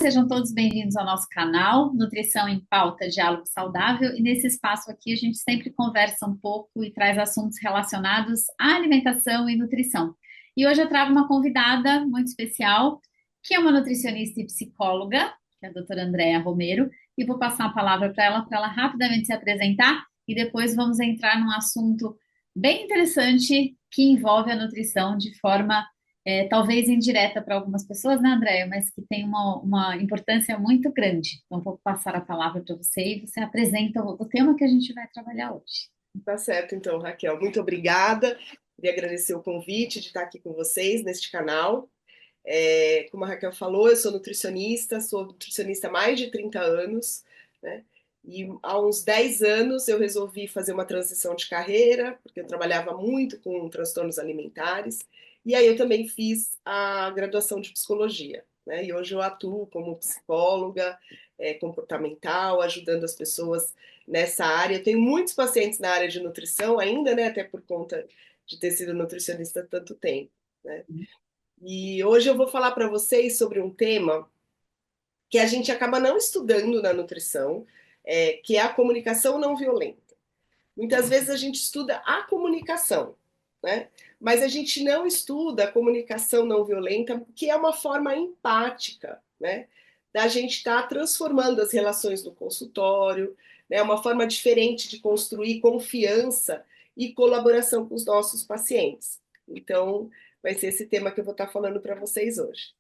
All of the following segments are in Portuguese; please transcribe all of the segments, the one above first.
sejam todos bem-vindos ao nosso canal Nutrição em Pauta, Diálogo Saudável. E nesse espaço aqui a gente sempre conversa um pouco e traz assuntos relacionados à alimentação e nutrição. E hoje eu trago uma convidada muito especial, que é uma nutricionista e psicóloga, que é a doutora Andréa Romero, e vou passar a palavra para ela rapidamente se apresentar e depois vamos entrar num assunto bem interessante que envolve a nutrição de forma talvez indireta para algumas pessoas, né, Andréia, mas que tem uma importância muito grande. Então, vou passar a palavra para você e você apresenta o tema que a gente vai trabalhar hoje. Tá certo, então, Raquel. Muito obrigada. Queria agradecer o convite de estar aqui com vocês neste canal. Como a Raquel falou, eu sou nutricionista há mais de 30 anos, né? E há uns 10 anos eu resolvi fazer uma transição de carreira, porque eu trabalhava muito com transtornos alimentares, e aí eu também fiz a graduação de psicologia, né? E hoje eu atuo como psicóloga, comportamental, ajudando as pessoas nessa área. Eu tenho muitos pacientes na área de nutrição ainda, né? Até por conta de ter sido nutricionista há tanto tempo, né? E hoje eu vou falar para vocês sobre um tema que a gente acaba não estudando na nutrição, que é a comunicação não violenta. Muitas vezes a gente estuda a comunicação, né? Mas a gente não estuda a comunicação não violenta, que é uma forma empática, né? Da gente estar transformando as relações no consultório, né? Uma forma diferente de construir confiança e colaboração com os nossos pacientes. Então, vai ser esse tema que eu vou estar falando para vocês hoje.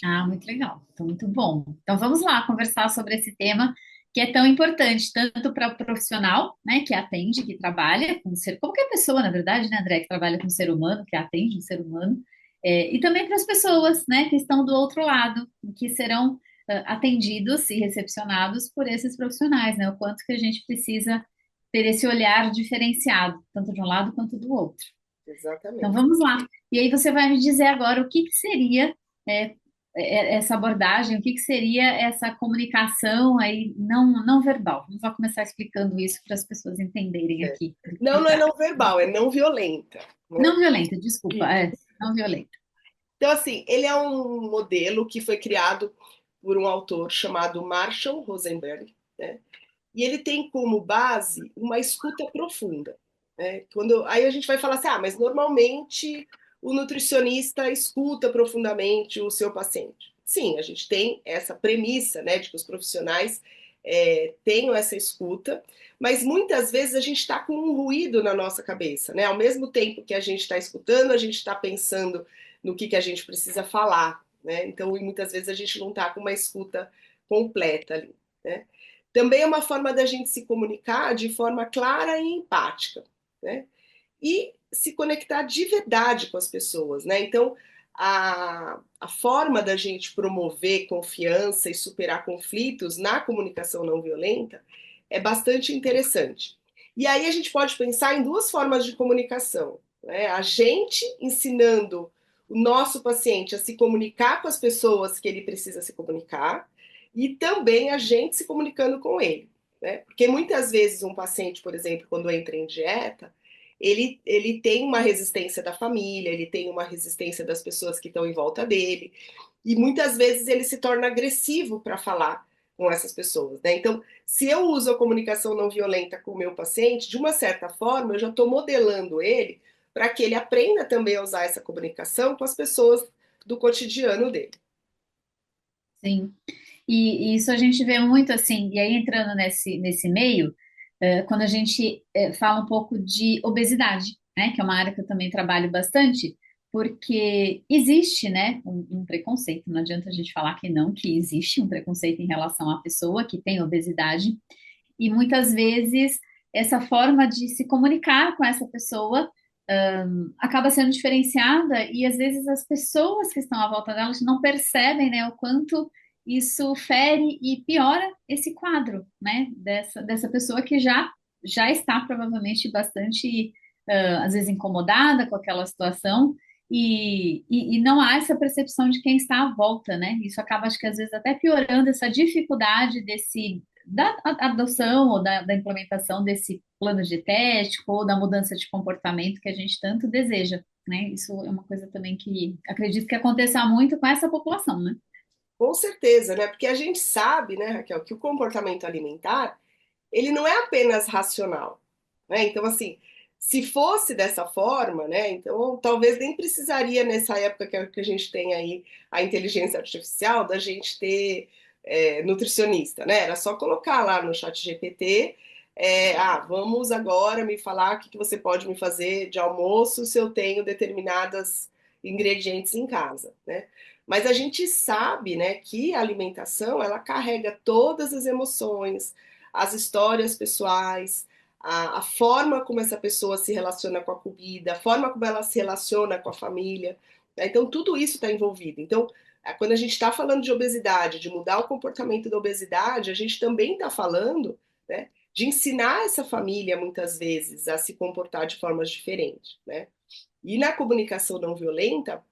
Ah, muito legal. Então, muito bom. Então, vamos lá conversar sobre esse tema que é tão importante, tanto para o profissional, né, que atende, que trabalha com ser, qualquer pessoa, na verdade, né, André, que trabalha com ser humano, que atende um ser humano, e também para as pessoas, né, que estão do outro lado, que serão atendidos e recepcionados por esses profissionais, né, o quanto que a gente precisa ter esse olhar diferenciado, tanto de um lado quanto do outro. Então, Exatamente. vamos lá. E aí você vai me dizer agora o que que seria é, essa abordagem, o que que seria essa comunicação aí não verbal. Vamos lá começar explicando isso para as pessoas entenderem É. aqui do que Não, se não é trata. não verbal, é não violenta, né? Não violenta, desculpa, Isso. não violenta. Então, assim, ele é um modelo que foi criado por um autor chamado Marshall Rosenberg, né? E ele tem como base uma escuta profunda, né? Aí a gente vai falar assim, mas normalmente o nutricionista escuta profundamente o seu paciente. Sim, a gente tem essa premissa, né, de que os profissionais tenham essa escuta, mas muitas vezes a gente está com um ruído na nossa cabeça, né? Ao mesmo tempo que a gente está escutando, a gente está pensando no que a gente precisa falar, né? Então, muitas vezes a gente não está com uma escuta completa ali, né? Também é uma forma da gente se comunicar de forma clara e empática, né? E se conectar de verdade com as pessoas, né? Então, a forma da gente promover confiança e superar conflitos na comunicação não violenta é bastante interessante. E aí a gente pode pensar em duas formas de comunicação, né? A gente ensinando o nosso paciente a se comunicar com as pessoas que ele precisa se comunicar e também a gente se comunicando com ele, né? Porque muitas vezes um paciente, por exemplo, quando entra em dieta, ele tem uma resistência da família, ele tem uma resistência das pessoas que estão em volta dele, e muitas vezes ele se torna agressivo para falar com essas pessoas, né? Então, se eu uso a comunicação não violenta com o meu paciente, de uma certa forma, eu já estou modelando ele para que ele aprenda também a usar essa comunicação com as pessoas do cotidiano dele. Sim. E isso a gente vê muito assim, e aí entrando nesse meio, quando a gente fala um pouco de obesidade, né, que é uma área que eu também trabalho bastante, porque existe, né, um preconceito, não adianta a gente falar que não, que existe um preconceito em relação à pessoa que tem obesidade, e muitas vezes essa forma de se comunicar com essa pessoa acaba sendo diferenciada e às vezes as pessoas que estão à volta delas não percebem, né, o quanto isso fere e piora esse quadro, né, dessa pessoa que já está provavelmente bastante, às vezes, incomodada com aquela situação e não há essa percepção de quem está à volta, né? Isso acaba, acho que às vezes até piorando essa dificuldade da adoção ou da implementação desse plano dietético ou da mudança de comportamento que a gente tanto deseja, né? Isso é uma coisa também que acredito que aconteça muito com essa população, né? Com certeza, né? Porque a gente sabe, né, Raquel, que o comportamento alimentar, ele não é apenas racional, né? Então, assim, se fosse dessa forma, né, então talvez nem precisaria nessa época que a gente tem aí a inteligência artificial da gente ter nutricionista, né? Era só colocar lá no chat GPT, vamos agora me falar o que que você pode me fazer de almoço se eu tenho determinadas ingredientes em casa, né? Mas a gente sabe, né, que a alimentação ela carrega todas as emoções, as histórias pessoais, a forma como essa pessoa se relaciona com a comida, a forma como ela se relaciona com a família, né? Então, tudo isso está envolvido. Então, quando a gente está falando de obesidade, de mudar o comportamento da obesidade, a gente também está falando, né, de ensinar essa família, muitas vezes, a se comportar de formas diferentes, né? E na comunicação não violenta,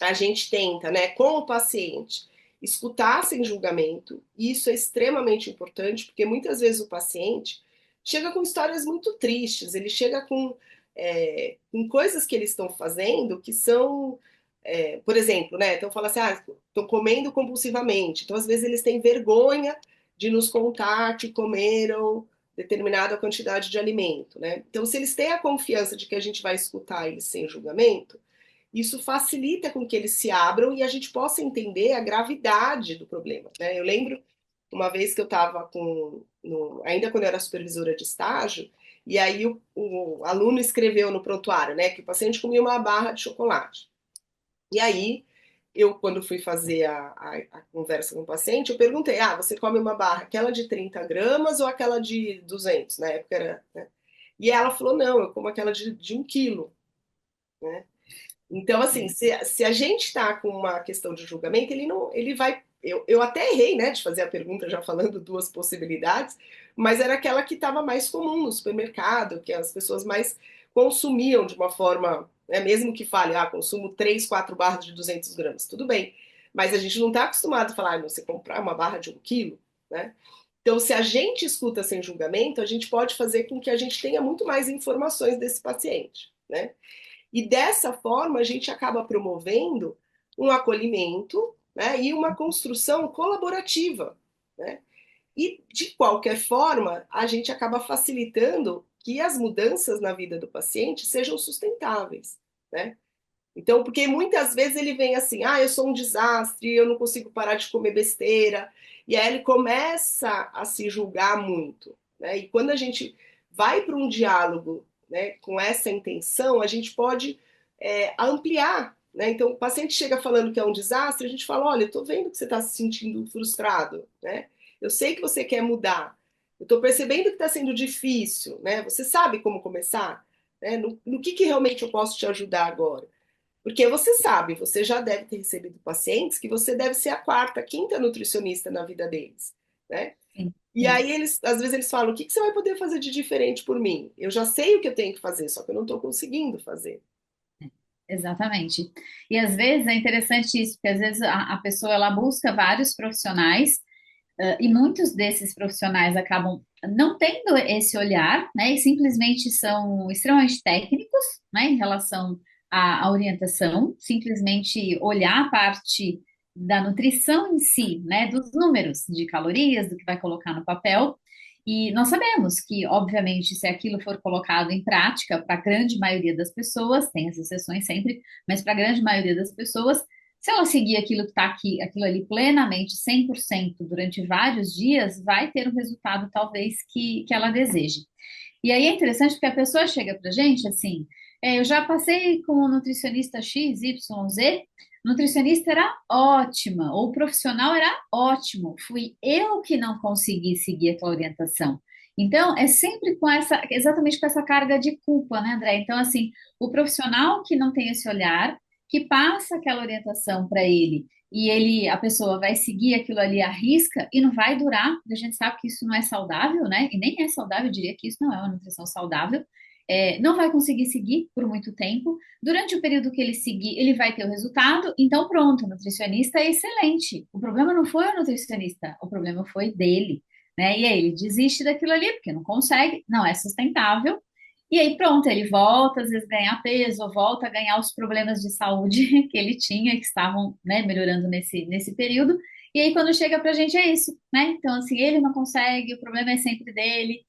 a gente tenta, né, com o paciente, escutar sem julgamento, e isso é extremamente importante, porque muitas vezes o paciente chega com histórias muito tristes, ele chega com coisas que eles estão fazendo que são, por exemplo, né, então fala assim, estão comendo compulsivamente, então às vezes eles têm vergonha de nos contar que comeram determinada quantidade de alimento, né? Então, se eles têm a confiança de que a gente vai escutar eles sem julgamento, isso facilita com que eles se abram e a gente possa entender a gravidade do problema, né? Eu lembro uma vez que eu estava ainda quando eu era supervisora de estágio, e aí o aluno escreveu no prontuário, né, que o paciente comia uma barra de chocolate. E aí, eu, quando fui fazer a conversa com o paciente, eu perguntei, você come uma barra, aquela de 30 gramas ou aquela de 200? Na época era, né? E ela falou, não, eu como aquela de 1 quilo, né? Então, assim, se a gente está com uma questão de julgamento, ele não, ele vai. Eu até errei, né, de fazer a pergunta já falando duas possibilidades, mas era aquela que estava mais comum no supermercado, que as pessoas mais consumiam de uma forma, né, mesmo que fale, consumo 3, 4 barras de 200 gramas, tudo bem, mas a gente não está acostumado a falar, você comprar uma barra de 1 quilo, né? Então, se a gente escuta sem julgamento, a gente pode fazer com que a gente tenha muito mais informações desse paciente, né? E dessa forma a gente acaba promovendo um acolhimento, né, e uma construção colaborativa, né? E de qualquer forma a gente acaba facilitando que as mudanças na vida do paciente sejam sustentáveis, né? Então, porque muitas vezes ele vem assim, eu sou um desastre, eu não consigo parar de comer besteira, e aí ele começa a se julgar muito, né? E quando a gente vai para um diálogo, né, com essa intenção, a gente pode ampliar, né? Então, o paciente chega falando que é um desastre, a gente fala, olha, eu estou vendo que você está se sentindo frustrado, né? Eu sei que você quer mudar, eu estou percebendo que está sendo difícil, né? Você sabe como começar? Né? No que realmente eu posso te ajudar agora? Porque você sabe, você já deve ter recebido pacientes que você deve ser a quarta, quinta nutricionista na vida deles, né? Sim, E sim. aí às vezes eles falam, o que você vai poder fazer de diferente por mim? Eu já sei o que eu tenho que fazer, só que eu não estou conseguindo fazer. Exatamente. E às vezes é interessante isso, porque às vezes a pessoa ela busca vários profissionais, e muitos desses profissionais acabam não tendo esse olhar, né, e simplesmente são extremamente técnicos, né, em relação à orientação, simplesmente olhar a parte da nutrição em si, né, dos números de calorias, do que vai colocar no papel. E nós sabemos que, obviamente, se aquilo for colocado em prática para a grande maioria das pessoas, tem as exceções sempre, mas para a grande maioria das pessoas, se ela seguir aquilo que está aqui, aquilo ali plenamente, 100% durante vários dias, vai ter o resultado talvez que ela deseje. E aí é interessante porque a pessoa chega para a gente assim, eu já passei com o nutricionista X, Y, Z, o nutricionista era ótima, ou o profissional era ótimo, fui eu que não consegui seguir aquela orientação. Então, é sempre com essa, exatamente com essa carga de culpa, né, André? Então, assim, o profissional que não tem esse olhar, que passa aquela orientação para ele e a pessoa vai seguir aquilo ali à risca e não vai durar, porque a gente sabe que isso não é saudável, né? E nem é saudável, eu diria que isso não é uma nutrição saudável. Não vai conseguir seguir por muito tempo. Durante o período que ele seguir, ele vai ter o resultado. Então, pronto, o nutricionista é excelente. O problema não foi o nutricionista, o problema foi dele, né? E aí ele desiste daquilo ali, porque não consegue, não é sustentável E aí pronto, ele volta às vezes ganhar peso, ou volta a ganhar os problemas de saúde que ele tinha, que estavam, né, melhorando nesse período. E aí quando chega pra gente é isso, né? Então assim, ele não consegue, o problema é sempre dele.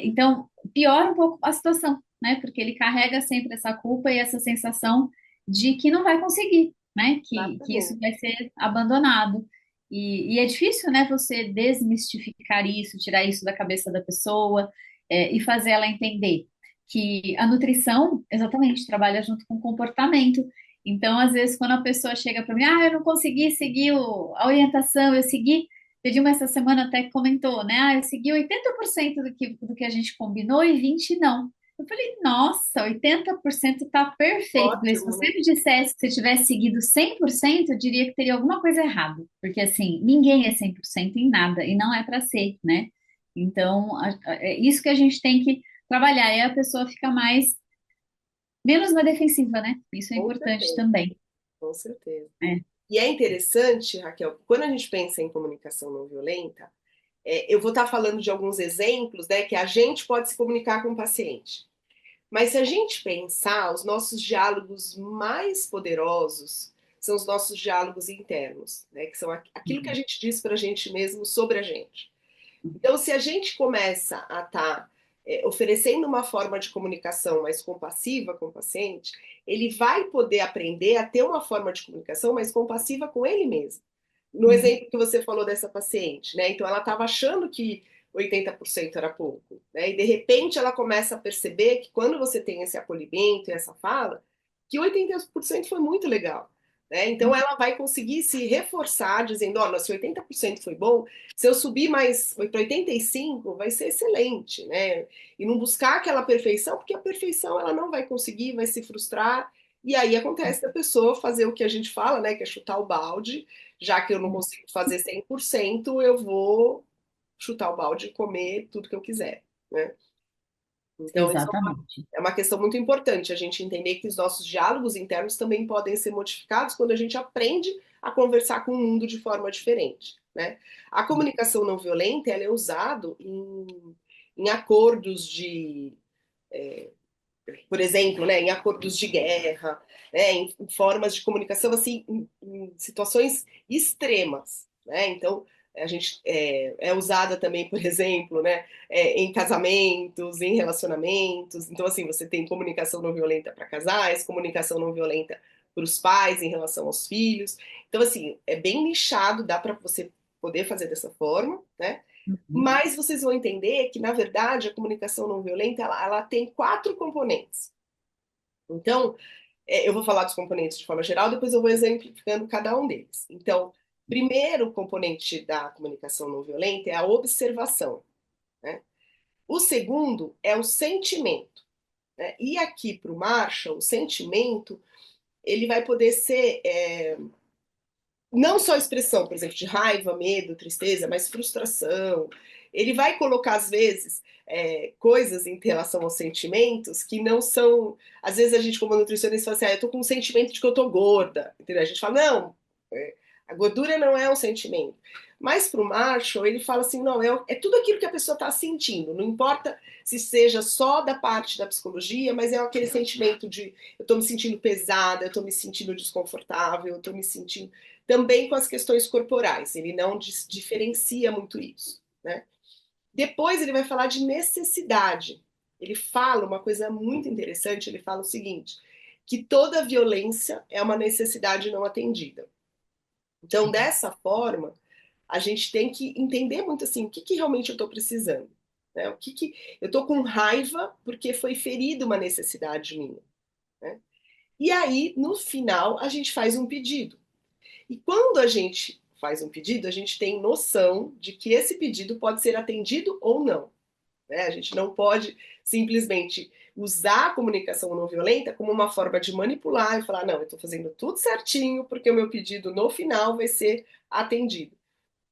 Então piora um pouco a situação, né? Porque ele carrega sempre essa culpa e essa sensação de que não vai conseguir, né? Que isso Exatamente. vai ser abandonado. E é difícil, né, você desmistificar isso, tirar isso da cabeça da pessoa, e fazer ela entender que a nutrição, exatamente, trabalha junto com o comportamento. Então, às vezes, quando a pessoa chega para mim, eu não consegui seguir a orientação, eu segui, teve uma essa semana até que comentou, né? Eu segui 80% do que a gente combinou e 20% não. Eu falei, nossa, 80% tá perfeito. Eu falei, se Ótimo, você né? me dissesse que você tivesse seguido 100%, eu diria que teria alguma coisa errada. Porque, assim, ninguém é 100% em nada, e não é para ser, né? Então, é isso que a gente tem que trabalhar, e a pessoa fica menos na defensiva, né? Isso é Com importante certeza, também. com certeza. É. E é interessante, Raquel, quando a gente pensa em comunicação não violenta, eu vou estar falando de alguns exemplos, né, que a gente pode se comunicar com o paciente. Mas se a gente pensar, os nossos diálogos mais poderosos são os nossos diálogos internos, né, que são aquilo que a Uhum. gente diz para a gente mesmo sobre a gente. Então, se a gente começa a estar oferecendo uma forma de comunicação mais compassiva com o paciente, ele vai poder aprender a ter uma forma de comunicação mais compassiva com ele mesmo. No Uhum. exemplo que você falou dessa paciente, né? Então, ela estava achando que 80% era pouco, né? E de repente ela começa a perceber que quando você tem esse acolhimento e essa fala, que 80% foi muito legal. Né? Então ela vai conseguir se reforçar, dizendo: olha, se 80% foi bom, se eu subir mais para 85%, vai ser excelente, né? E não buscar aquela perfeição, porque a perfeição ela não vai conseguir, vai se frustrar. E aí acontece da pessoa fazer o que a gente fala, né? Que é chutar o balde, já que eu não consigo fazer 100%, eu vou chutar o balde e comer tudo que eu quiser, né? Então, isso Exatamente. é uma questão muito importante, a gente entender que os nossos diálogos internos também podem ser modificados quando a gente aprende a conversar com o mundo de forma diferente, né? A comunicação não violenta, ela é usada em acordos de, por exemplo, né, em acordos de guerra, né, em formas de comunicação, assim, em situações extremas, né? Então, a gente é usada também, por exemplo, né, em casamentos, em relacionamentos. Então, assim, você tem comunicação não violenta para casais, comunicação não violenta para os pais em relação aos filhos. Então, assim, é bem nichado, dá para você poder fazer dessa forma, né? Uhum. Mas vocês vão entender que, na verdade, a comunicação não violenta ela tem quatro componentes. Então, eu vou falar dos componentes de forma geral, depois eu vou exemplificando cada um deles. Então, primeiro componente da comunicação não violenta é a observação. Né? O segundo é o sentimento. Né? E aqui para o Marshall, o sentimento ele vai poder ser não só expressão, por exemplo, de raiva, medo, tristeza, mas frustração. Ele vai colocar, às vezes, coisas em relação aos sentimentos que não são. Às vezes a gente, como nutricionista, fala assim: eu tô com um sentimento de que eu tô gorda. Entendeu? A gente fala: não, a gordura não é um sentimento. Mas para o Marshall, ele fala assim: não, é tudo aquilo que a pessoa está sentindo. Não importa se seja só da parte da psicologia, mas é aquele sentimento de eu estou me sentindo pesada, eu estou me sentindo desconfortável, eu estou me sentindo também com as questões corporais, ele não diferencia muito isso. Né? Depois ele vai falar de necessidade. Ele fala uma coisa muito interessante, ele fala o seguinte, que toda violência é uma necessidade não atendida. Então, dessa forma, a gente tem que entender muito assim, o que realmente eu estou precisando. Né? Eu estou com raiva porque foi ferida uma necessidade minha. Né? E aí, no final, a gente faz um pedido. E quando a gente faz um pedido, a gente tem noção de que esse pedido pode ser atendido ou não. Né? A gente não pode simplesmente usar a comunicação não violenta como uma forma de manipular e falar, não, eu estou fazendo tudo certinho porque o meu pedido no final vai ser atendido.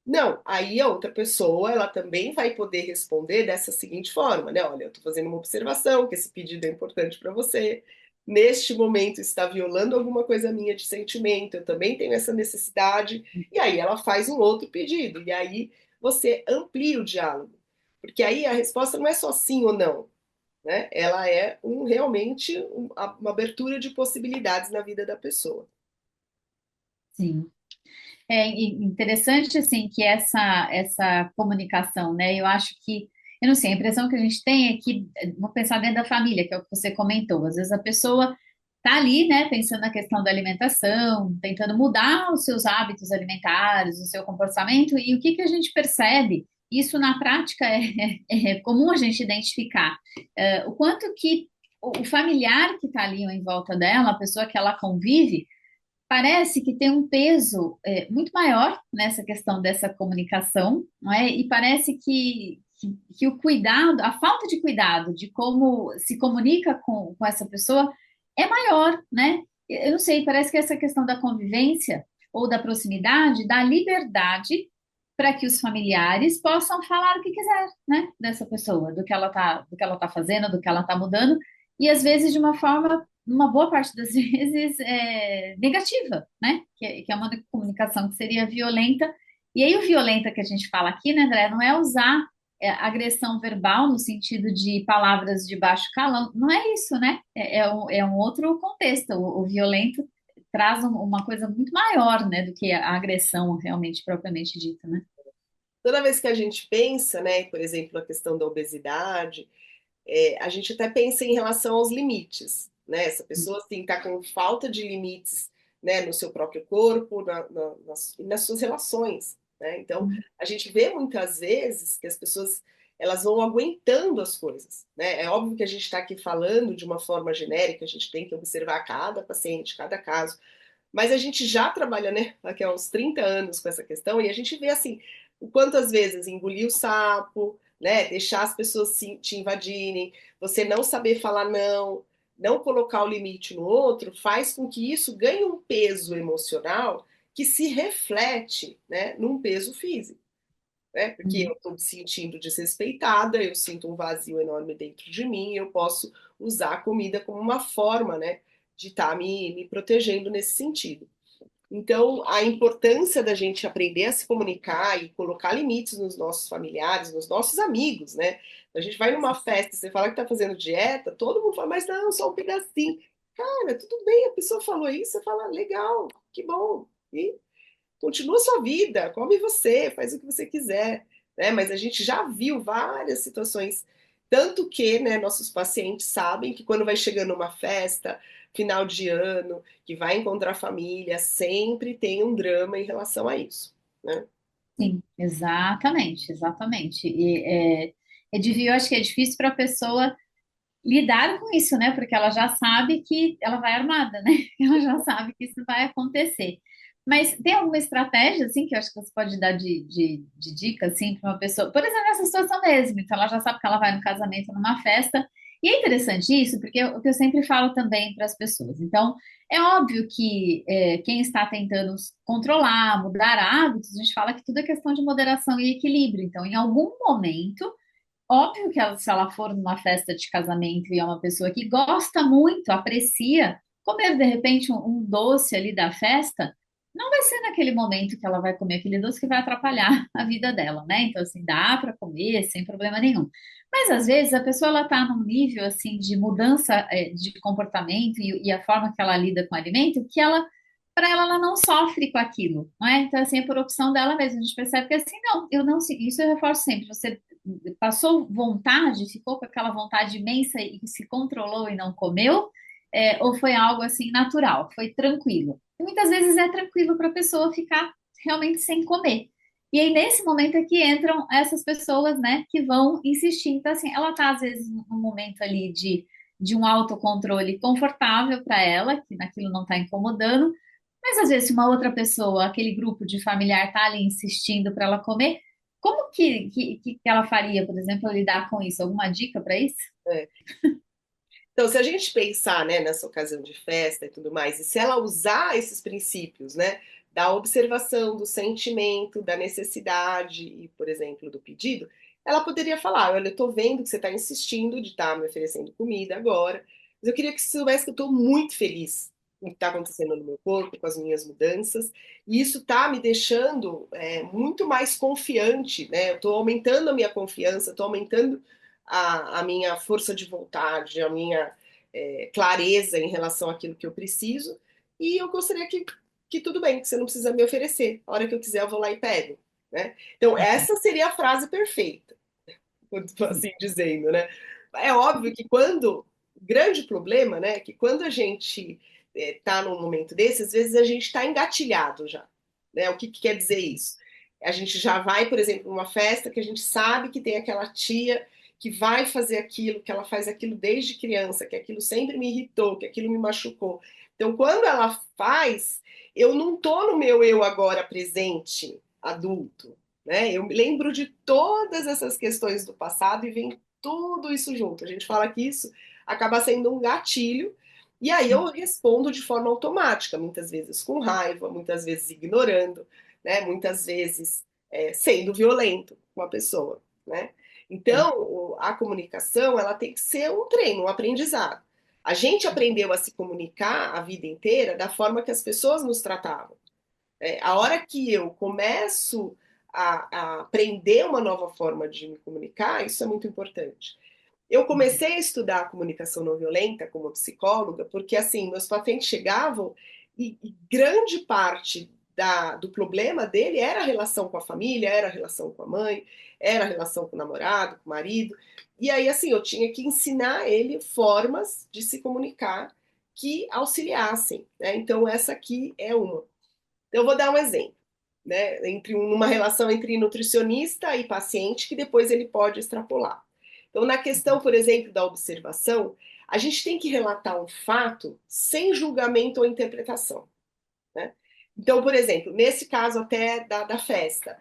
Não, aí a outra pessoa, ela também vai poder responder dessa seguinte forma, né? Olha, eu estou fazendo uma observação, que esse pedido é importante para você. Neste momento está violando alguma coisa minha de sentimento, eu também tenho essa necessidade. E aí ela faz um outro pedido, e aí você amplia o diálogo. Porque aí a resposta não é só sim ou não, né? Ela é realmente uma abertura de possibilidades na vida da pessoa. Sim. É interessante assim que essa comunicação, né? Eu acho que, eu não sei, a impressão que a gente tem é que, vou pensar dentro da família, que é o que você comentou, às vezes a pessoa tá ali, né, pensando na questão da alimentação, tentando mudar os seus hábitos alimentares, o seu comportamento, e o que que a gente percebe? Isso na prática é comum a gente identificar o quanto que o familiar que está ali em volta dela, a pessoa que ela convive, parece que tem um peso muito maior nessa questão dessa comunicação, não é? E parece que o cuidado, a falta de cuidado de como se comunica com essa pessoa é maior, né? Eu não sei, parece que essa questão da convivência ou da proximidade dá liberdade para que os familiares possam falar o que quiser, né, dessa pessoa, do que ela tá fazendo, do que ela tá mudando, e às vezes de uma forma, uma boa parte das vezes, negativa, né? Que é uma comunicação que seria violenta. E aí, o violenta que a gente fala aqui, né, André, não é usar agressão verbal no sentido de palavras de baixo calão, não é isso, né? É um outro contexto. O violento traz uma coisa muito maior, né, do que a agressão realmente propriamente dita, né? Toda vez que a gente pensa, né, por exemplo, a questão da obesidade, a gente até pensa em relação aos limites, né? Essa pessoa assim, está com falta de limites, né, no seu próprio corpo, nas suas relações, né? Então, a gente vê muitas vezes que as pessoas elas vão aguentando as coisas, né? É óbvio que a gente está aqui falando de uma forma genérica, a gente tem que observar cada paciente, cada caso, mas a gente já trabalha, né, aqui há uns 30 anos com essa questão e a gente vê assim, o quantas vezes engolir o sapo, né, deixar as pessoas te invadirem, você não saber falar não, não colocar o limite no outro, faz com que isso ganhe um peso emocional que se reflete, né, num peso físico, né? Porque eu Uhum. estou me sentindo desrespeitada, eu sinto um vazio enorme dentro de mim, eu posso usar a comida como uma forma, né, de estar me protegendo nesse sentido. Então, a importância da gente aprender a se comunicar e colocar limites nos nossos familiares, nos nossos amigos, né? A gente vai numa festa, você fala que tá fazendo dieta, todo mundo fala, mas não, só um pedacinho. Cara, tudo bem, a pessoa falou isso, você fala, legal, que bom. E continua a sua vida, come você, faz o que você quiser, né? Mas a gente já viu várias situações, tanto que, né, nossos pacientes sabem que quando vai chegando uma festa, final de ano, que vai encontrar família, sempre tem um drama em relação a isso, né? Sim, exatamente, exatamente. Eu acho que é difícil para a pessoa lidar com isso, né? Porque ela já sabe que ela vai armada, né? Ela já sabe que isso vai acontecer. Mas tem alguma estratégia, assim, que eu acho que você pode dar de dica, assim, para uma pessoa, por exemplo, nessa situação mesmo. Então, ela já sabe que ela vai no casamento, numa festa. E é interessante isso, porque o que eu sempre falo também para as pessoas. Então, é óbvio que quem está tentando controlar, mudar hábitos, a gente fala que tudo é questão de moderação e equilíbrio. Então, em algum momento, óbvio que se ela for numa festa de casamento e é uma pessoa que gosta muito, aprecia, comer de repente um doce ali da festa, não vai ser naquele momento que ela vai comer aquele doce que vai atrapalhar a vida dela, né? Então, assim, dá para comer sem problema nenhum. Mas às vezes a pessoa ela tá num nível assim de mudança de comportamento e a forma que ela lida com o alimento que ela para ela não sofre com aquilo, não é? Então, assim, é por opção dela mesma. A gente percebe que assim, não, eu não, isso eu reforço sempre. Você passou vontade, ficou com aquela vontade imensa e se controlou e não comeu, ou foi algo assim natural, foi tranquilo. E muitas vezes é tranquilo para a pessoa ficar realmente sem comer. E aí, nesse momento é que entram essas pessoas, né, que vão insistir. Então, assim, ela tá, às vezes, num momento ali de um autocontrole confortável para ela, que naquilo não está incomodando, mas às vezes, se uma outra pessoa, aquele grupo de familiar, tá ali insistindo para ela comer, como que ela faria, por exemplo, lidar com isso? Alguma dica para isso? É. Então, se a gente pensar, né, nessa ocasião de festa e tudo mais, e se ela usar esses princípios, né, da observação, do sentimento, da necessidade e, por exemplo, do pedido, ela poderia falar: olha, eu estou vendo que você está insistindo de estar me oferecendo comida agora, mas eu queria que você soubesse que eu estou muito feliz com o que está acontecendo no meu corpo, com as minhas mudanças, e isso está me deixando muito mais confiante, né? Eu estou aumentando a minha confiança, estou aumentando a minha força de vontade, a minha clareza em relação àquilo que eu preciso, e eu gostaria que tudo bem, que você não precisa me oferecer. A hora que eu quiser, eu vou lá e pego. Né? Então, essa seria a frase perfeita, assim dizendo, né? É óbvio que quando. O grande problema, né? Que quando a gente está num momento desse, às vezes a gente está engatilhado já. Né? O que, que quer dizer isso? A gente já vai, por exemplo, numa festa que a gente sabe que tem aquela tia que vai fazer aquilo, que ela faz aquilo desde criança, que aquilo sempre me irritou, que aquilo me machucou. Então, quando ela faz, eu não tô no meu eu agora presente, adulto, né? Eu me lembro de todas essas questões do passado e vem tudo isso junto. A gente fala que isso acaba sendo um gatilho, e aí eu respondo de forma automática, muitas vezes com raiva, muitas vezes ignorando, né? Muitas vezes sendo violento com a pessoa, né? Então, a comunicação ela tem que ser um treino, um aprendizado. A gente aprendeu a se comunicar a vida inteira da forma que as pessoas nos tratavam. A hora que eu começo a aprender uma nova forma de me comunicar, isso é muito importante. Eu comecei a estudar a comunicação não violenta como psicóloga, porque assim, meus pacientes chegavam e grande parte do problema dele era a relação com a família, era a relação com a mãe, era a relação com o namorado, com o marido. E aí, assim, eu tinha que ensinar ele formas de se comunicar que auxiliassem. Né? Então, essa aqui é uma. Então, eu vou dar um exemplo, né? Numa relação entre nutricionista e paciente, que depois ele pode extrapolar. Então, na questão, por exemplo, da observação, a gente tem que relatar um fato sem julgamento ou interpretação. Né? Então, por exemplo, nesse caso até da festa,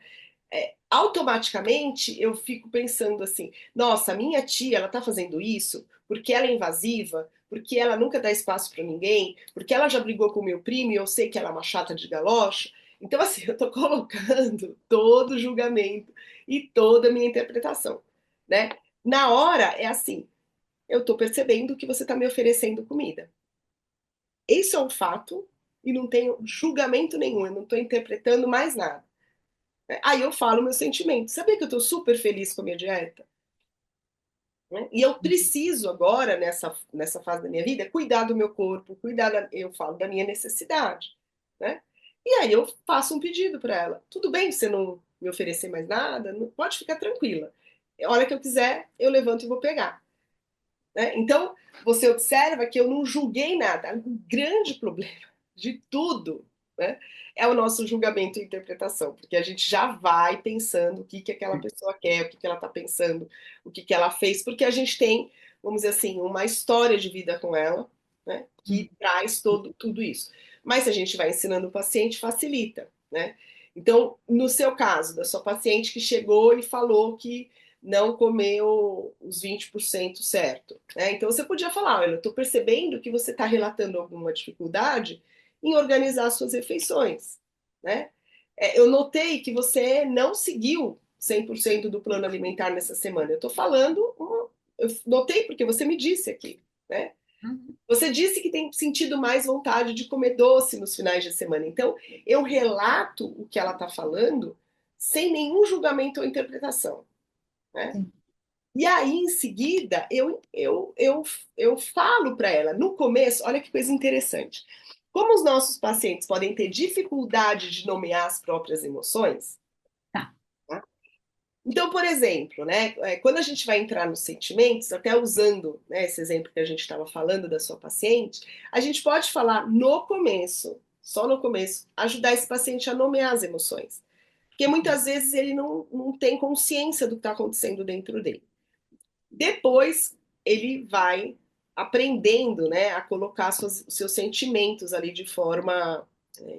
automaticamente eu fico pensando assim: nossa, minha tia, ela tá fazendo isso porque ela é invasiva, porque ela nunca dá espaço para ninguém, porque ela já brigou com o meu primo e eu sei que ela é uma chata de galocha. Então, assim, eu tô colocando todo o julgamento e toda a minha interpretação, né? Na hora é assim: eu tô percebendo que você tá me oferecendo comida. Isso é um fato e não tenho julgamento nenhum, eu não tô interpretando mais nada. Aí eu falo meu sentimento. Sabia que eu tô super feliz com a minha dieta? Né? E eu preciso agora, nessa fase da minha vida, cuidar do meu corpo, eu falo da minha necessidade. Né? E aí eu faço um pedido para ela. Tudo bem você não me oferecer mais nada? Não, pode ficar tranquila. A hora que eu quiser, eu levanto e vou pegar. Né? Então, você observa que eu não julguei nada. O grande problema de tudo, né, é o nosso julgamento e interpretação, porque a gente já vai pensando o que, que aquela pessoa quer, o que, que ela está pensando, o que, que ela fez, porque a gente tem, vamos dizer assim, uma história de vida com ela, né, que traz tudo isso. Mas se a gente vai ensinando o paciente, facilita. Né? Então, no seu caso, da sua paciente que chegou e falou que não comeu os 20% certo. Né? Então você podia falar: olha, eu estou percebendo que você está relatando alguma dificuldade em organizar suas refeições. Né? Eu notei que você não seguiu 100% do plano alimentar nessa semana. Eu estou falando, eu notei porque você me disse aqui. Né? Você disse que tem sentido mais vontade de comer doce nos finais de semana. Então, eu relato o que ela está falando sem nenhum julgamento ou interpretação. Né? E aí, em seguida, eu falo para ela, no começo, olha que coisa interessante. Como os nossos pacientes podem ter dificuldade de nomear as próprias emoções, Tá. tá? Então, por exemplo, né, quando a gente vai entrar nos sentimentos, até usando, né, esse exemplo que a gente estava falando da sua paciente, a gente pode falar no começo, só no começo, ajudar esse paciente a nomear as emoções. Porque muitas vezes ele não tem consciência do que está acontecendo dentro dele. Depois ele vai aprendendo, né, a colocar seus sentimentos ali de forma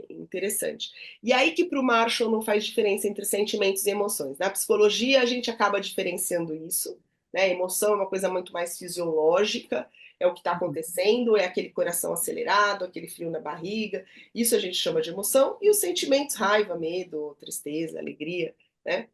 interessante. E aí que para o Marshall não faz diferença entre sentimentos e emoções. Na psicologia a gente acaba diferenciando isso. Né? Emoção é uma coisa muito mais fisiológica, é o que está acontecendo, é aquele coração acelerado, aquele frio na barriga. Isso a gente chama de emoção. E os sentimentos, raiva, medo, tristeza, alegria, né?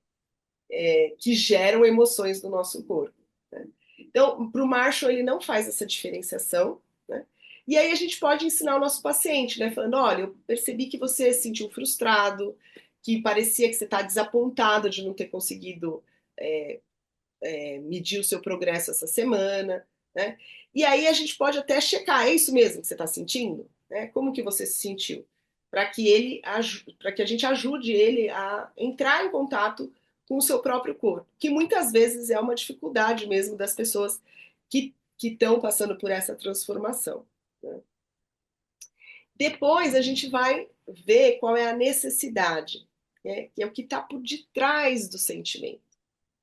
Que geram emoções no nosso corpo. Né? Então, para o Marshall, ele não faz essa diferenciação. Né? E aí a gente pode ensinar o nosso paciente, né? Falando: olha, eu percebi que você se sentiu frustrado, que parecia que você está desapontado de não ter conseguido medir o seu progresso essa semana, né? E aí a gente pode até checar, é isso mesmo que você está sentindo? Né? Como que você se sentiu? Para que a gente ajude ele a entrar em contato com o seu próprio corpo, que muitas vezes é uma dificuldade mesmo das pessoas que estão passando por essa transformação. Né? Depois a gente vai ver qual é a necessidade, né? Que é o que está por detrás do sentimento.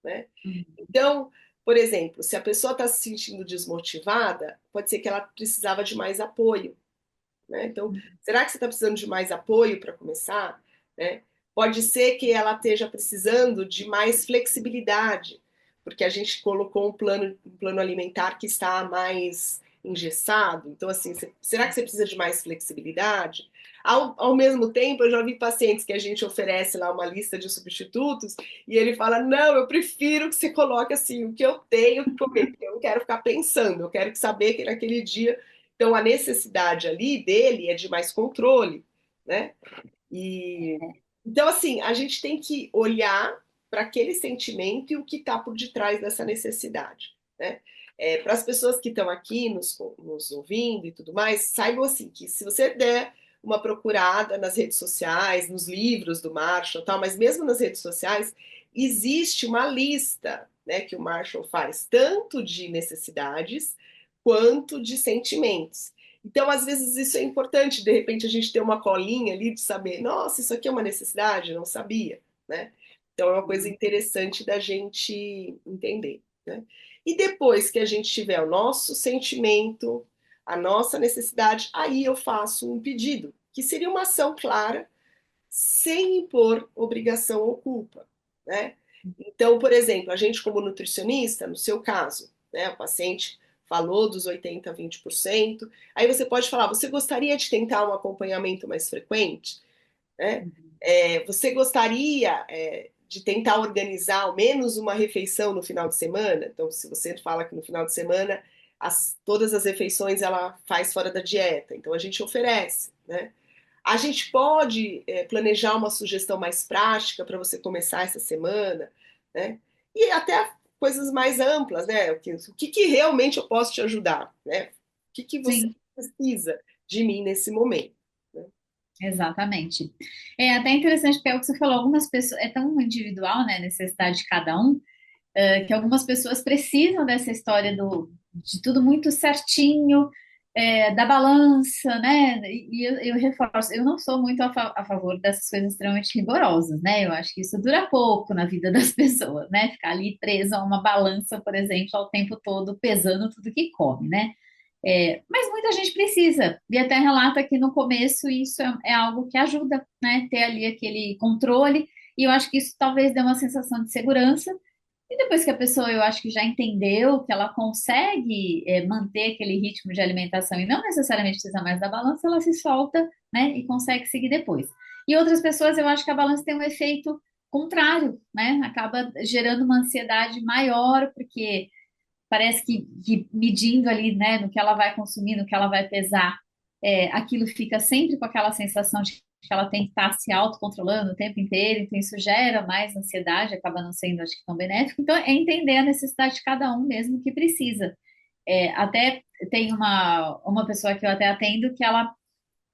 Né? Uhum. Então, por exemplo, se a pessoa está se sentindo desmotivada, pode ser que ela precisava de mais apoio. Né? Então, será que você está precisando de mais apoio para começar? Né? Pode ser que ela esteja precisando de mais flexibilidade, porque a gente colocou um plano alimentar que está mais engessado. Então, assim, será que você precisa de mais flexibilidade? Ao mesmo tempo, eu já vi pacientes que a gente oferece lá uma lista de substitutos e ele fala: não, eu prefiro que você coloque assim o que eu tenho que comer, porque eu não quero ficar pensando, eu quero saber que naquele dia. Então, a necessidade ali dele é de mais controle, né? E então, assim, a gente tem que olhar para aquele sentimento e o que está por detrás dessa necessidade, né? Para as pessoas que estão aqui nos ouvindo e tudo mais, saibam assim que se você der uma procurada nas redes sociais, nos livros do Marshall, tal, mas mesmo nas redes sociais existe uma lista, né, que o Marshall faz tanto de necessidades quanto de sentimentos. Então, às vezes, isso é importante, de repente, a gente ter uma colinha ali de saber, nossa, isso aqui é uma necessidade, não sabia, né? Então, é uma coisa interessante da gente entender, né? E depois que a gente tiver o nosso sentimento, a nossa necessidade, aí eu faço um pedido, que seria uma ação clara, sem impor obrigação ou culpa, né? Então, por exemplo, a gente como nutricionista, no seu caso, né, o paciente falou dos 80 a 20%, aí você pode falar, você gostaria de tentar um acompanhamento mais frequente? Né? Você gostaria de tentar organizar ao menos uma refeição no final de semana? Então, se você fala que no final de semana todas as refeições ela faz fora da dieta, então a gente oferece, né? A gente pode planejar uma sugestão mais prática para você começar essa semana, né? E até coisas mais amplas, né? O que realmente eu posso te ajudar, né? O que você Sim, precisa de mim nesse momento? Né? exatamente. É até interessante porque é o que você falou, algumas pessoas, é tão individual, né, a necessidade de cada um, que algumas pessoas precisam dessa história de tudo muito certinho, da balança, né? E eu reforço, eu não sou muito a favor dessas coisas extremamente rigorosas, né? Eu acho que isso dura pouco na vida das pessoas, né? Ficar ali preso a uma balança, por exemplo, ao tempo todo pesando tudo que come, né? Mas muita gente precisa, e até relata que no começo isso é algo que ajuda, né? Ter ali aquele controle, e eu acho que isso talvez dê uma sensação de segurança. E depois que a pessoa, eu acho que já entendeu que ela consegue manter aquele ritmo de alimentação e não necessariamente precisa mais da balança, ela se solta, né, e consegue seguir depois. E outras pessoas, eu acho que a balança tem um efeito contrário, né? Acaba gerando uma ansiedade maior, porque parece que medindo ali, né, no que ela vai consumir, no que ela vai pesar, aquilo fica sempre com aquela sensação de que ela tem que estar se autocontrolando o tempo inteiro, então isso gera mais ansiedade, acaba não sendo, acho que, tão benéfico. Então, é entender a necessidade de cada um mesmo que precisa. Até tem uma pessoa que eu até atendo que ela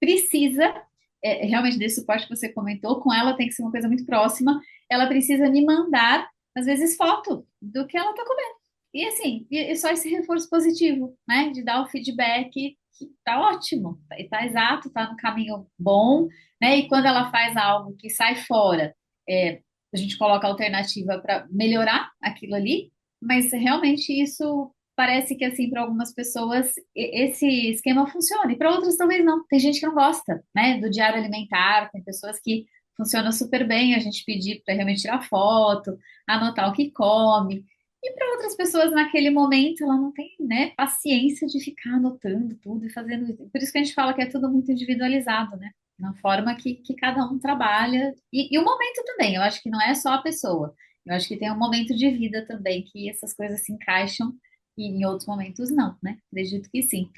precisa, realmente, desse suporte que você comentou, com ela tem que ser uma coisa muito próxima, ela precisa me mandar, às vezes, foto do que ela está comendo. E assim, e só esse reforço positivo, né? De dar o feedback que tá ótimo, tá exato, tá no caminho bom, né? E quando ela faz algo que sai fora, a gente coloca alternativa para melhorar aquilo ali, mas realmente isso parece que assim para algumas pessoas esse esquema funciona e para outras talvez não. Tem gente que não gosta, né, do diário alimentar, tem pessoas que funciona super bem a gente pedir para realmente tirar foto, anotar o que come. E para outras pessoas, naquele momento, ela não tem, né, paciência de ficar anotando tudo e fazendo isso. Por isso que a gente fala que é tudo muito individualizado, né? Na forma que cada um trabalha. E o momento também, eu acho que não é só a pessoa. Eu acho que tem um momento de vida também que essas coisas se encaixam e em outros momentos não, né? Acredito que sim.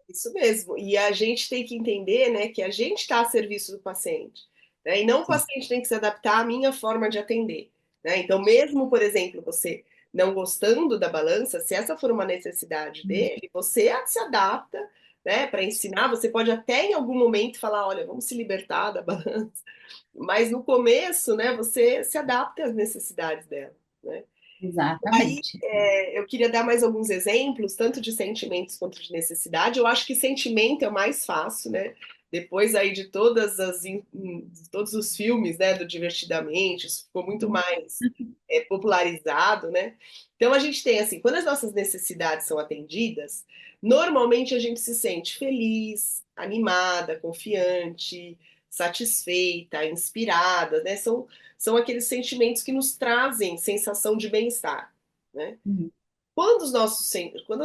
Isso mesmo. E a gente tem que entender, né, que a gente está a serviço do paciente, né? E não o Sim. paciente tem que se adaptar à minha forma de atender, né? Então, mesmo, por exemplo, você não gostando da balança, se essa for uma necessidade dele, você se adapta, né, para ensinar. Você pode até em algum momento falar, olha, vamos se libertar da balança, mas no começo, né, você se adapta às necessidades dela, né? Aí, Exatamente. eu queria dar mais alguns exemplos, tanto de sentimentos quanto de necessidade. Eu acho que sentimento é o mais fácil, né? Depois aí de de todos os filmes, né, do Divertidamente, isso ficou muito mais popularizado, né? Então a gente tem assim, quando as nossas necessidades são atendidas, normalmente a gente se sente feliz, animada, confiante, satisfeita, inspirada, né? São aqueles sentimentos que nos trazem sensação de bem-estar, né? Uhum. Quando as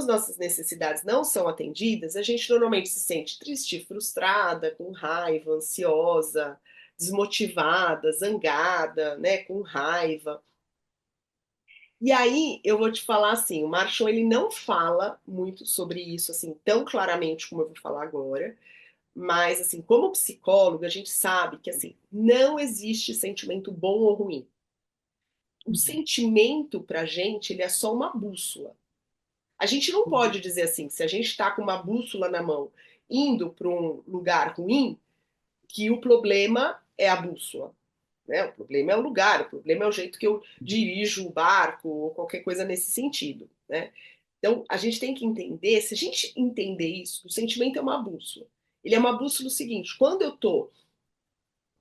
nossas necessidades não são atendidas, a gente normalmente se sente triste, frustrada, com raiva, ansiosa, desmotivada, zangada, né, com raiva. E aí eu vou te falar assim, o Marshall ele não fala muito sobre isso assim tão claramente como eu vou falar agora, mas assim, como psicólogo, a gente sabe que assim, não existe sentimento bom ou ruim. O sentimento pra gente, ele é só uma bússola. A gente não Uhum. pode dizer assim, se a gente está com uma bússola na mão, indo para um lugar ruim, que o problema é a bússola. Né? O problema é o lugar, o problema é o jeito que eu dirijo o barco ou qualquer coisa nesse sentido. Né? Então, a gente tem que entender, se a gente entender isso, o sentimento é uma bússola. Ele é uma bússola o seguinte, quando eu estou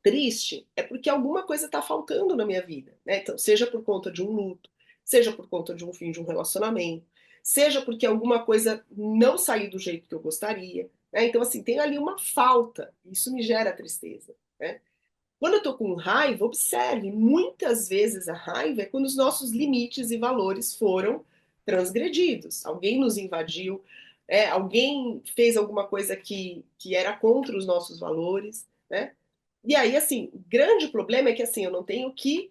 triste, é porque alguma coisa está faltando na minha vida. Né? Então, seja por conta de um luto, seja por conta de um fim de um relacionamento, seja porque alguma coisa não saiu do jeito que eu gostaria. Né? Então, assim, tem ali uma falta. Isso me gera tristeza. Né? Quando eu tô com raiva, observe, muitas vezes a raiva é quando os nossos limites e valores foram transgredidos. Alguém nos invadiu, alguém fez alguma coisa que era contra os nossos valores, né? E aí, assim, o grande problema é que, assim, eu não tenho que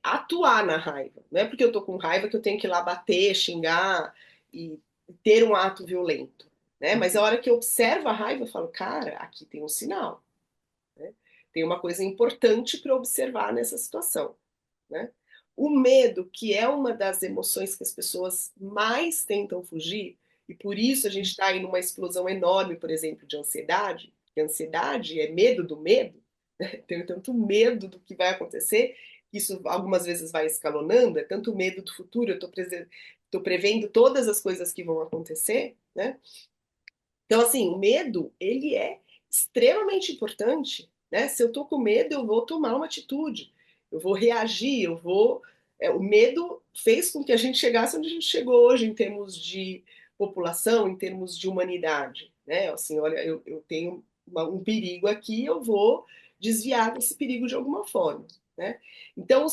atuar na raiva. Não é porque eu tô com raiva que eu tenho que ir lá bater, xingar e ter um ato violento, né? Mas a hora que eu observo a raiva, eu falo, cara, aqui tem um sinal, né? Tem uma coisa importante para observar nessa situação, né? O medo, que é uma das emoções que as pessoas mais tentam fugir, e por isso a gente está aí numa explosão enorme, por exemplo, de ansiedade, que ansiedade é medo do medo, né? Tenho tanto medo do que vai acontecer, que isso algumas vezes vai escalonando, é tanto medo do futuro, eu estou prevendo todas as coisas que vão acontecer, né? Então, assim, o medo, ele é extremamente importante, né? Se eu tô com medo, eu vou tomar uma atitude, eu vou reagir, eu vou. O medo fez com que a gente chegasse onde a gente chegou hoje em termos de população, em termos de humanidade, né? Assim, olha, eu tenho um perigo aqui, eu vou desviar desse perigo de alguma forma, né? Então,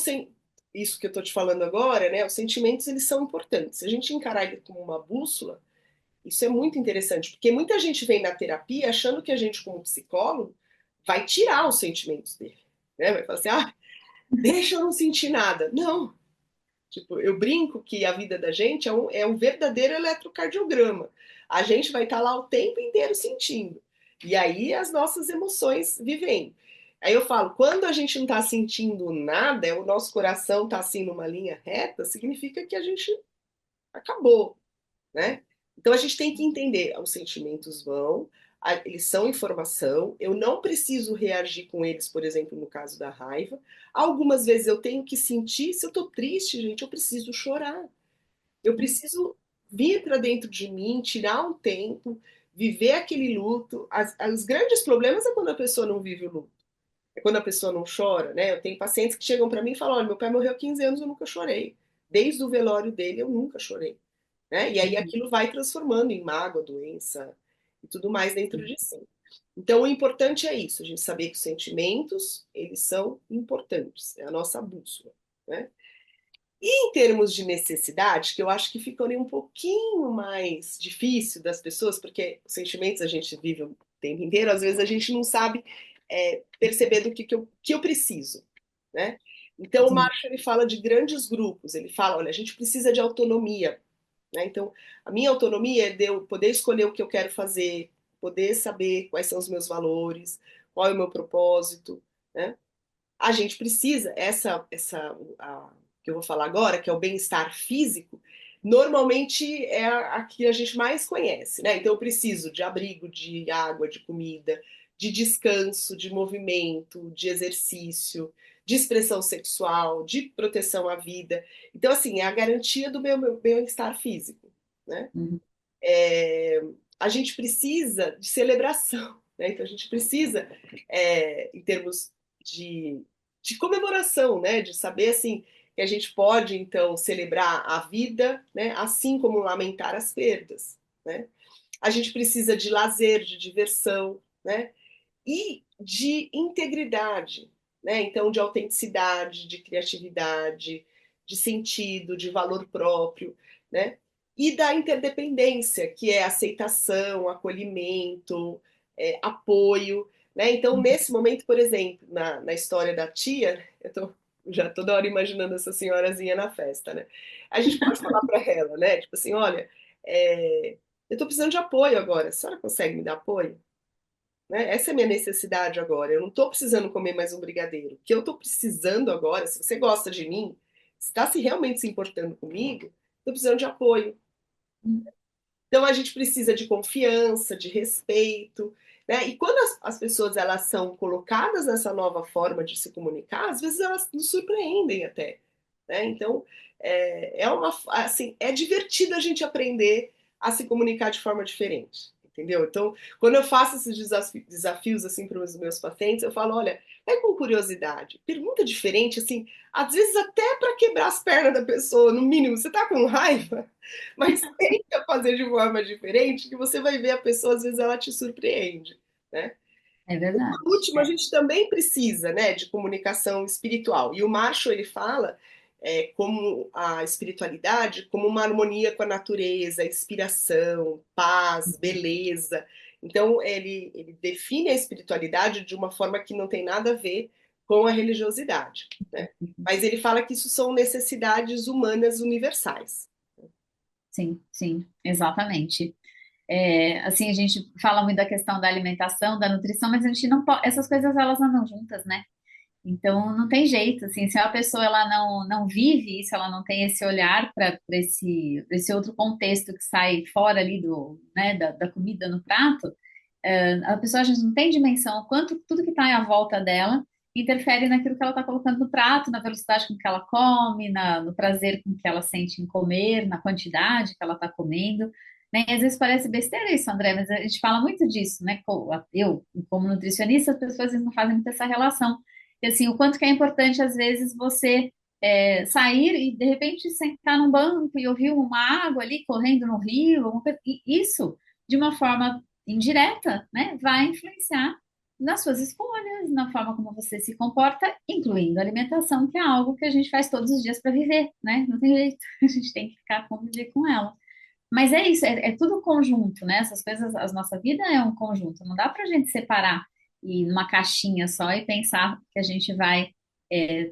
isso que eu tô te falando agora, né? Os sentimentos, eles são importantes. Se a gente encarar ele como uma bússola, isso é muito interessante, porque muita gente vem na terapia achando que a gente, como psicólogo, vai tirar os sentimentos dele. Né? Vai falar assim, deixa eu não sentir nada. Não. Tipo, eu brinco que a vida da gente é um verdadeiro eletrocardiograma. A gente vai estar lá o tempo inteiro sentindo. E aí as nossas emoções vivem. Aí eu falo, quando a gente não está sentindo nada, o nosso coração está assim numa linha reta, significa que a gente acabou, né? Então a gente tem que entender, os sentimentos vão, eles são informação, eu não preciso reagir com eles, por exemplo, no caso da raiva. Algumas vezes eu tenho que sentir, se eu tô triste, gente, eu preciso chorar. Eu preciso vir para dentro de mim, tirar um tempo, viver aquele luto. Os grandes problemas é quando a pessoa não vive o luto. É quando a pessoa não chora, né? Eu tenho pacientes que chegam para mim e falam: olha, meu pai morreu há 15 anos, eu nunca chorei. Desde o velório dele, eu nunca chorei. Né? E aí aquilo vai transformando em mágoa, doença e tudo mais dentro de si. Então o importante é isso, a gente saber que os sentimentos, eles são importantes, é a nossa bússola, né? E em termos de necessidade, que eu acho que fica ali um pouquinho mais difícil das pessoas, porque os sentimentos a gente vive o tempo inteiro, às vezes a gente não sabe perceber do que eu preciso, né? Então o Sim. Marshall ele fala de grandes grupos, ele fala, olha, a gente precisa de autonomia, né? Então, a minha autonomia é de eu poder escolher o que eu quero fazer, poder saber quais são os meus valores, qual é o meu propósito, né? A gente precisa, que eu vou falar agora, que é o bem-estar físico, normalmente é a que a gente mais conhece, né? Então eu preciso de abrigo, de água, de comida, de descanso, de movimento, de exercício, de expressão sexual, de proteção à vida. Então, assim, é a garantia do meu bem-estar físico, né? Uhum. É, a gente precisa de celebração, né? Então a gente precisa, em termos de, de comemoração, né? De saber assim que a gente pode então celebrar a vida, né? Assim como lamentar as perdas, né? A gente precisa de lazer, de diversão, né? E de integridade, né? Então de autenticidade, de criatividade, de sentido, de valor próprio, né? E da interdependência, que é aceitação, acolhimento, apoio, né? Então, nesse momento, por exemplo, na história da tia, eu tô já toda hora imaginando essa senhorazinha na festa, né? A gente pode falar para ela, né? Tipo assim, olha, eu estou precisando de apoio agora. A senhora consegue me dar apoio? Né? Essa é a minha necessidade agora. Eu não estou precisando comer mais um brigadeiro. O que eu estou precisando agora, se você gosta de mim, se está se realmente se importando comigo, estou precisando de apoio. Então a gente precisa de confiança, de respeito, né? E quando as pessoas elas são colocadas nessa nova forma de se comunicar, às vezes elas nos surpreendem até, né? Então é uma assim é divertido a gente aprender a se comunicar de forma diferente, entendeu? Então quando eu faço esses desafios assim para os meus pacientes, eu falo, olha, é com curiosidade, pergunta diferente, assim, às vezes até para quebrar as pernas da pessoa, no mínimo, você tá com raiva? Mas tenta fazer de forma diferente, que você vai ver a pessoa, às vezes ela te surpreende, né? É Por verdade. último, a É. gente também precisa, né, de comunicação espiritual. E o Marshall, ele fala como a espiritualidade como uma harmonia com a natureza, inspiração, paz, beleza. Então, ele define a espiritualidade de uma forma que não tem nada a ver com a religiosidade, né? Mas ele fala que isso são necessidades humanas universais. Sim, sim, exatamente. É, assim, a gente fala muito da questão da alimentação, da nutrição, mas a gente não pode, essas coisas elas andam juntas, né? Então não tem jeito, assim, se a pessoa ela não vive isso, ela não tem esse olhar para esse outro contexto que sai fora ali do, né, da comida no prato, a pessoa a gente não tem dimensão o quanto tudo que está à volta dela interfere naquilo que ela está colocando no prato, na velocidade com que ela come, no prazer com que ela sente em comer, na quantidade que ela está comendo. Né? E às vezes parece besteira isso, André, mas a gente fala muito disso, né? Eu, como nutricionista, as pessoas às vezes não fazem muito essa relação. E assim, o quanto que é importante, às vezes, você sair e de repente sentar num banco e ouvir uma água ali correndo no rio, e isso de uma forma indireta, né, vai influenciar nas suas escolhas, na forma como você se comporta, incluindo a alimentação, que é algo que a gente faz todos os dias para viver, né? Não tem jeito, a gente tem que ficar conviver com ela. Mas é isso, é tudo conjunto, né? Essas coisas, a nossa vida é um conjunto. Não dá para a gente separar e numa caixinha só e pensar que a gente vai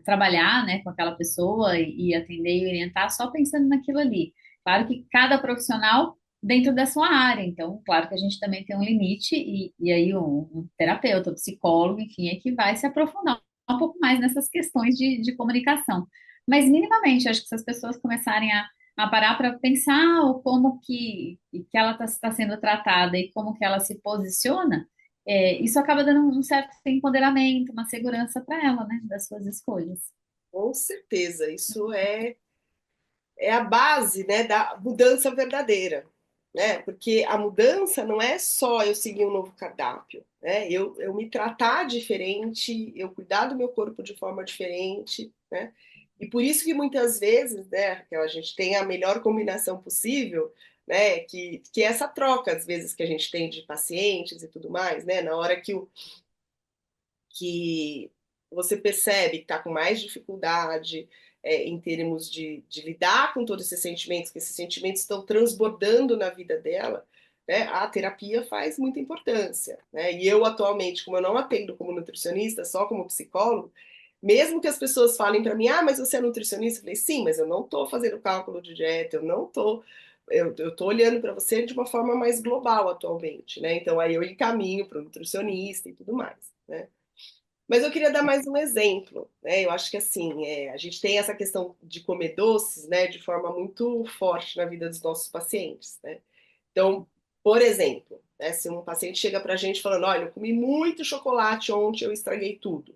trabalhar, né, com aquela pessoa e atender e orientar só pensando naquilo ali. Claro que cada profissional dentro da sua área. Então, claro que a gente também tem um limite e aí um terapeuta, um psicólogo, enfim, é que vai se aprofundar um pouco mais nessas questões de comunicação. Mas minimamente, acho que se as pessoas começarem a parar para pensar o como que ela está sendo tratada e como que ela se posiciona, isso acaba dando um certo empoderamento, uma segurança para ela, né, das suas escolhas. Com certeza, isso é a base, né, da mudança verdadeira, né? Porque a mudança não é só eu seguir um novo cardápio, né? Eu me tratar diferente, eu cuidar do meu corpo de forma diferente, né? E por isso que muitas vezes, né, que a gente tem a melhor combinação possível, né, que é essa troca, às vezes, que a gente tem de pacientes e tudo mais, né? Na hora que você percebe que está com mais dificuldade em termos de lidar com todos esses sentimentos, que esses sentimentos estão transbordando na vida dela, né, a terapia faz muita importância. Né? E eu, atualmente, como eu não atendo como nutricionista, só como psicólogo, mesmo que as pessoas falem para mim, ah, mas você é nutricionista, eu falei, sim, mas eu não estou fazendo cálculo de dieta, eu não estou. Eu estou olhando para você de uma forma mais global atualmente, né? Então aí eu encaminho para o nutricionista e tudo mais, né? Mas eu queria dar mais um exemplo, né? Eu acho que assim, a gente tem essa questão de comer doces, né, de forma muito forte na vida dos nossos pacientes, né? Então, por exemplo, né, se um paciente chega para a gente falando, olha, eu comi muito chocolate ontem, eu estraguei tudo,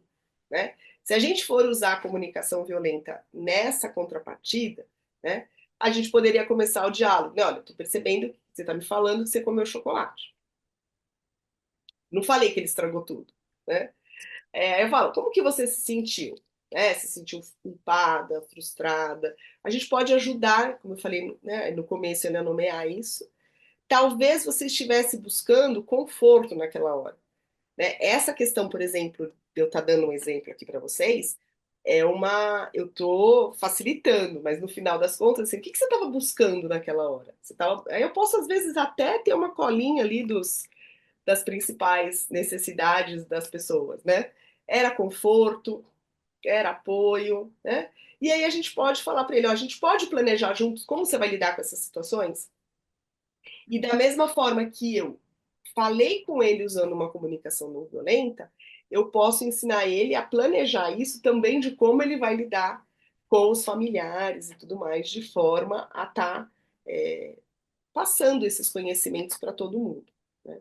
né? Se a gente for usar a comunicação violenta nessa contrapartida, né, a gente poderia começar o diálogo, né? Olha, estou percebendo que você está me falando que você comeu chocolate. Não falei que ele estragou tudo, né? Aí eu falo, como que você se sentiu? Se sentiu culpada, frustrada? A gente pode ajudar, como eu falei, né, no começo, a nomear isso. Talvez você estivesse buscando conforto naquela hora, né? Essa questão, por exemplo, de eu estar dando um exemplo aqui para vocês, eu estou facilitando, mas no final das contas, assim, o que que você estava buscando naquela hora? Aí eu posso às vezes até ter uma colinha ali das principais necessidades das pessoas, né? Era conforto, era apoio, né? E aí a gente pode falar para ele, ó, a gente pode planejar juntos como você vai lidar com essas situações? E da mesma forma que eu falei com ele usando uma comunicação não violenta, eu posso ensinar ele a planejar isso também de como ele vai lidar com os familiares e tudo mais, de forma a estar passando esses conhecimentos para todo mundo, né?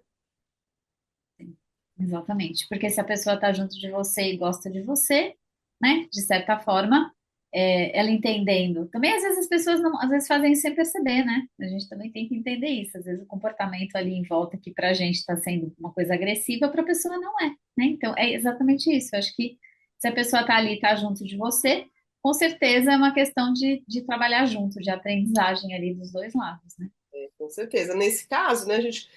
Exatamente, porque se a pessoa está junto de você e gosta de você, né, de certa forma, ela entendendo. Também às vezes as pessoas não, às vezes fazem isso sem perceber, né? A gente também tem que entender isso. Às vezes o comportamento ali em volta que para a gente está sendo uma coisa agressiva, para a pessoa não é, né? Então é exatamente isso. Eu acho que se a pessoa está ali, está junto de você, com certeza é uma questão de trabalhar junto, de aprendizagem ali dos dois lados, né? Com certeza. Nesse caso, né, a gente,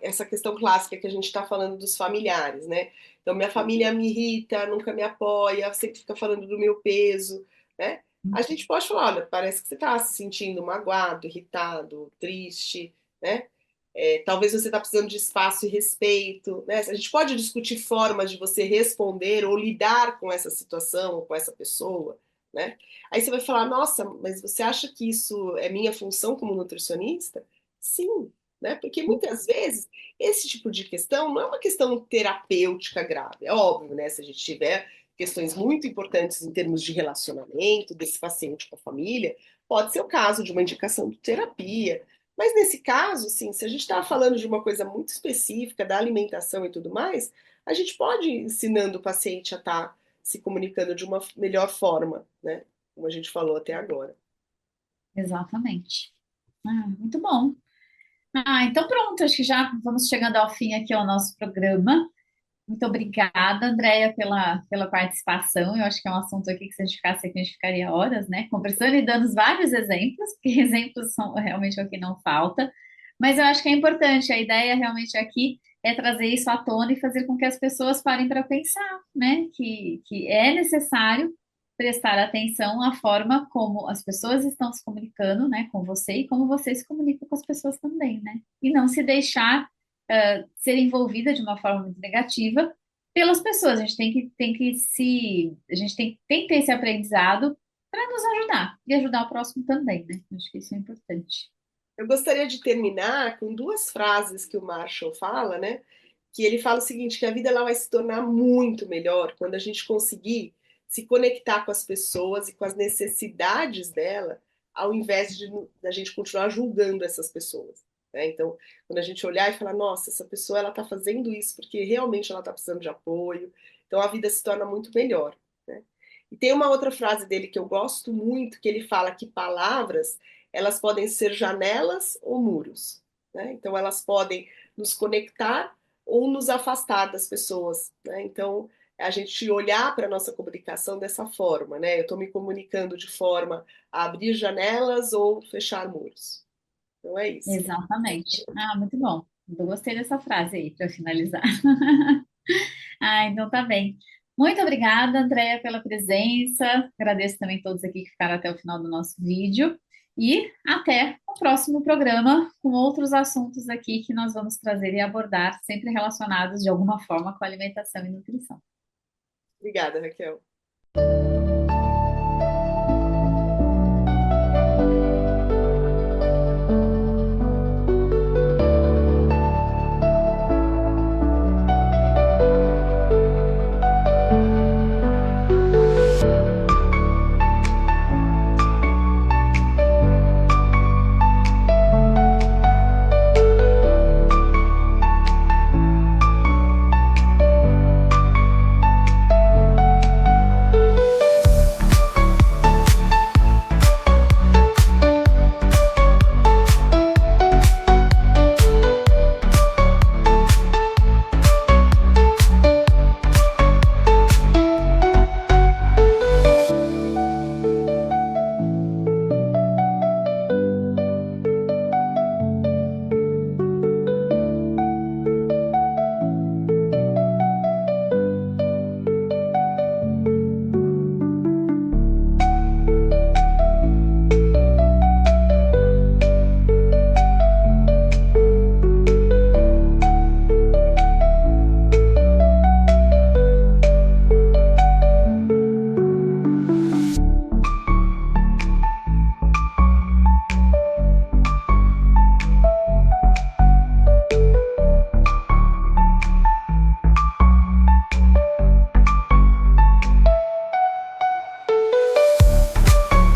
essa questão clássica que a gente está falando dos familiares, né? Então, minha família me irrita, nunca me apoia, sempre fica falando do meu peso, né? A gente pode falar, olha, parece que você está se sentindo magoado, irritado, triste, né? Talvez você está precisando de espaço e respeito, né? A gente pode discutir formas de você responder ou lidar com essa situação, com essa pessoa, né? Aí você vai falar, nossa, mas você acha que isso é minha função como nutricionista? Sim, né? Porque muitas vezes esse tipo de questão não é uma questão terapêutica grave. É óbvio, né? Se a gente tiver questões muito importantes em termos de relacionamento desse paciente com a família, pode ser o caso de uma indicação de terapia. Mas nesse caso, sim, se a gente está falando de uma coisa muito específica da alimentação e tudo mais, a gente pode ir ensinando o paciente a estar se comunicando de uma melhor forma, né? Como a gente falou até agora. Exatamente. Ah, muito bom. Ah, então pronto, acho que já vamos chegando ao fim aqui ao nosso programa. Muito obrigada, Andréia, pela participação. Eu acho que é um assunto aqui que se a gente ficasse aqui, a gente ficaria horas, né? Conversando e dando vários exemplos, porque exemplos são realmente o que não falta. Mas eu acho que é importante, a ideia realmente aqui é trazer isso à tona e fazer com que as pessoas parem para pensar, né? Que é necessário prestar atenção à forma como as pessoas estão se comunicando, né, com você e como você se comunica com as pessoas também, né? E não se deixar ser envolvida de uma forma muito negativa pelas pessoas. A gente a gente tem que ter esse aprendizado para nos ajudar e ajudar o próximo também, né? Acho que isso é importante. Eu gostaria de terminar com duas frases que o Marshall fala, né? Que ele fala o seguinte, que a vida ela vai se tornar muito melhor quando a gente conseguir se conectar com as pessoas e com as necessidades dela, ao invés de a gente continuar julgando essas pessoas, né? Então, quando a gente olhar e falar, nossa, essa pessoa ela está fazendo isso porque realmente ela está precisando de apoio, então a vida se torna muito melhor, né? E tem uma outra frase dele que eu gosto muito, que ele fala que palavras elas podem ser janelas ou muros, né? Então elas podem nos conectar ou nos afastar das pessoas, né? Então a gente olhar para a nossa comunicação dessa forma, né? Eu estou me comunicando de forma a abrir janelas ou fechar muros. Então é isso. Exatamente. Ah, muito bom. Eu gostei dessa frase aí para finalizar. Ah, então tá bem. Muito obrigada, Andréia, pela presença. Agradeço também todos aqui que ficaram até o final do nosso vídeo. E até o próximo programa com outros assuntos aqui que nós vamos trazer e abordar, sempre relacionados de alguma forma com alimentação e nutrição. Obrigada, Raquel.